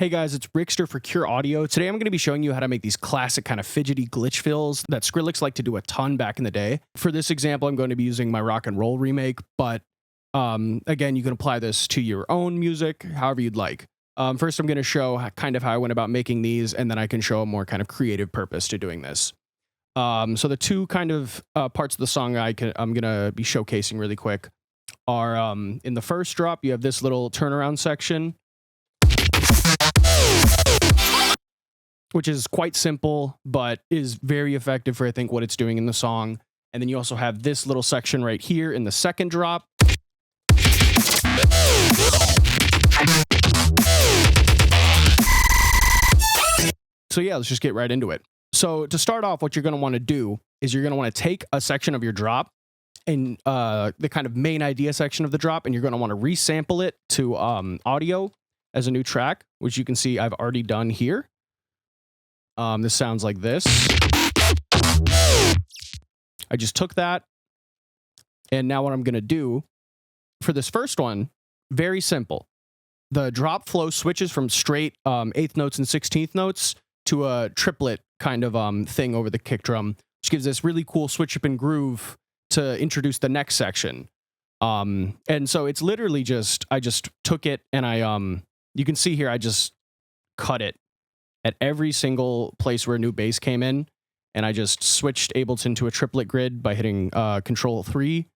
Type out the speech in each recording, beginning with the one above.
Hey guys, it's Rickster for Cure Audio. Today I'm going to be showing you how to make these classic kind of fidgety glitch fills that Skrillex liked to do a ton back in the day. For this example, I'm going to be using my rock and roll remake, but again, you can apply this to your own music, however you'd like. First, I'm going to show kind of how I went about making these, and then I can show a more kind of creative purpose to doing this. So the two kind of parts of the song I'm going to be showcasing really quick are in the first drop, you have this little turnaround section, which is quite simple, but is very effective for, I think, what it's doing in the song. And then you also have this little section right here in the second drop. So yeah, let's just get right into it. So to start off, what you're going to want to do is you're going to want to take a section of your drop and the kind of main idea section of the drop, and you're going to want to resample it to audio as a new track, which you can see I've already done here. This sounds like this. I just took that, and now what I'm going to do for this first one, very simple. The drop flow switches from straight 8th notes and 16th notes to a triplet kind of thing over the kick drum, which gives this really cool switch up and groove to introduce the next section. And so it's literally just, I just took it and you can see here, I just cut it at every single place where a new bass came in, and I just switched Ableton to a triplet grid by hitting Control 3,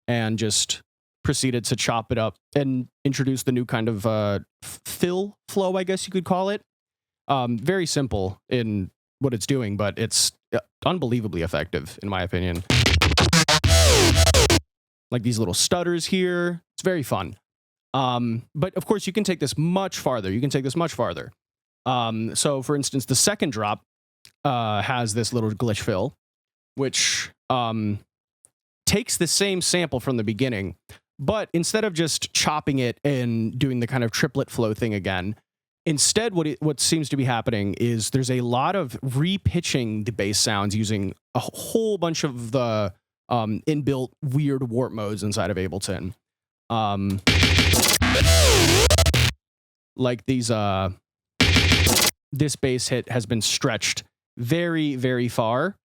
and just proceeded to chop it up and introduce the new kind of fill flow, I guess you could call it. Very simple in what it's doing, but it's unbelievably effective, in my opinion. Like these little stutters here, it's very fun. But of course, you can take this much farther. So for instance, the second drop has this little glitch fill, which takes the same sample from the beginning, but instead of just chopping it and doing the kind of triplet flow thing again, instead what seems to be happening is there's a lot of repitching the bass sounds using a whole bunch of the inbuilt weird warp modes inside of Ableton. Like these this bass hit has been stretched very, very far.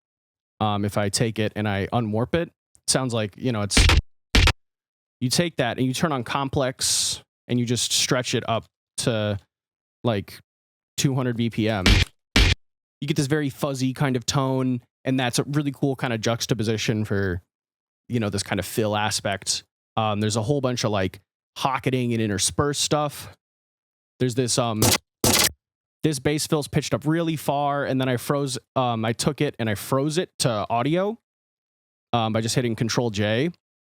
If I take it and I unwarp it, it sounds like, you know, you take that and you turn on complex and you just stretch it up to like 200 BPM. You get this very fuzzy kind of tone, and that's a really cool kind of juxtaposition for, you know, this kind of fill aspect. There's a whole bunch of like hocketing and interspersed stuff. There's this bass fill's pitched up really far, and then I took it and I froze it to audio by just hitting Control J,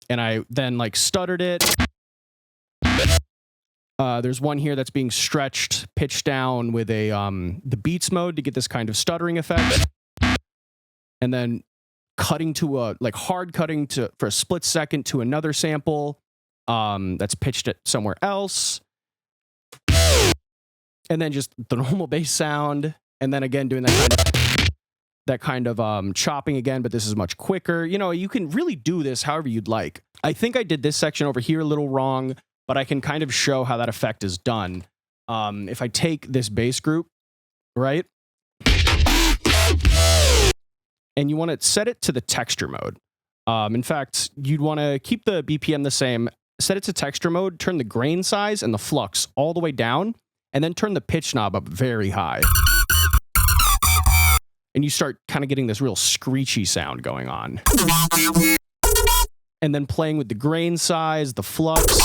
and I then like stuttered it. There's one here that's being stretched, pitched down with a the beats mode to get this kind of stuttering effect, and then cutting to a like hard cutting to for a split second to another sample that's pitched it somewhere else. And then just the normal bass sound, and then again doing that kind of chopping again, but this is much quicker. You know, you can really do this however you'd like. I think I did this section over here a little wrong, but I can kind of show how that effect is done. If I take this bass group, right, and you want to set it to the texture mode. In fact, you'd want to keep the BPM the same, set it to texture mode, turn the grain size and the flux all the way down, and then turn the pitch knob up very high. And you start kind of getting this real screechy sound going on. And then playing with the grain size, the flux.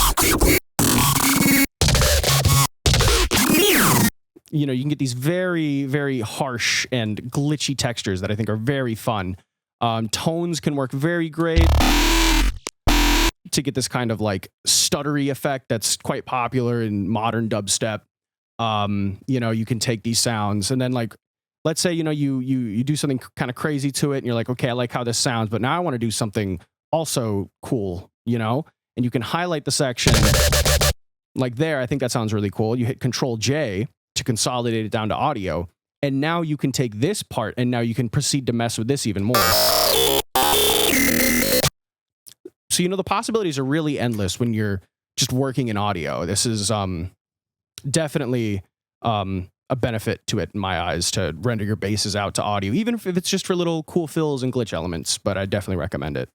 You know, you can get these very, very harsh and glitchy textures that I think are very fun. Tones can work very great to get this kind of like stuttery effect that's quite popular in modern dubstep. You know, you can take these sounds and then like, let's say, you know, you do something kind of crazy to it and you're like, okay, I like how this sounds, but now I want to do something also cool, you know, and you can highlight the section like there. I think that sounds really cool. You hit Control J to consolidate it down to audio. And now you can take this part and now you can proceed to mess with this even more. So, you know, the possibilities are really endless when you're just working in audio. This is definitely a benefit to it in my eyes to render your basses out to audio, even if it's just for little cool fills and glitch elements. But I definitely recommend it.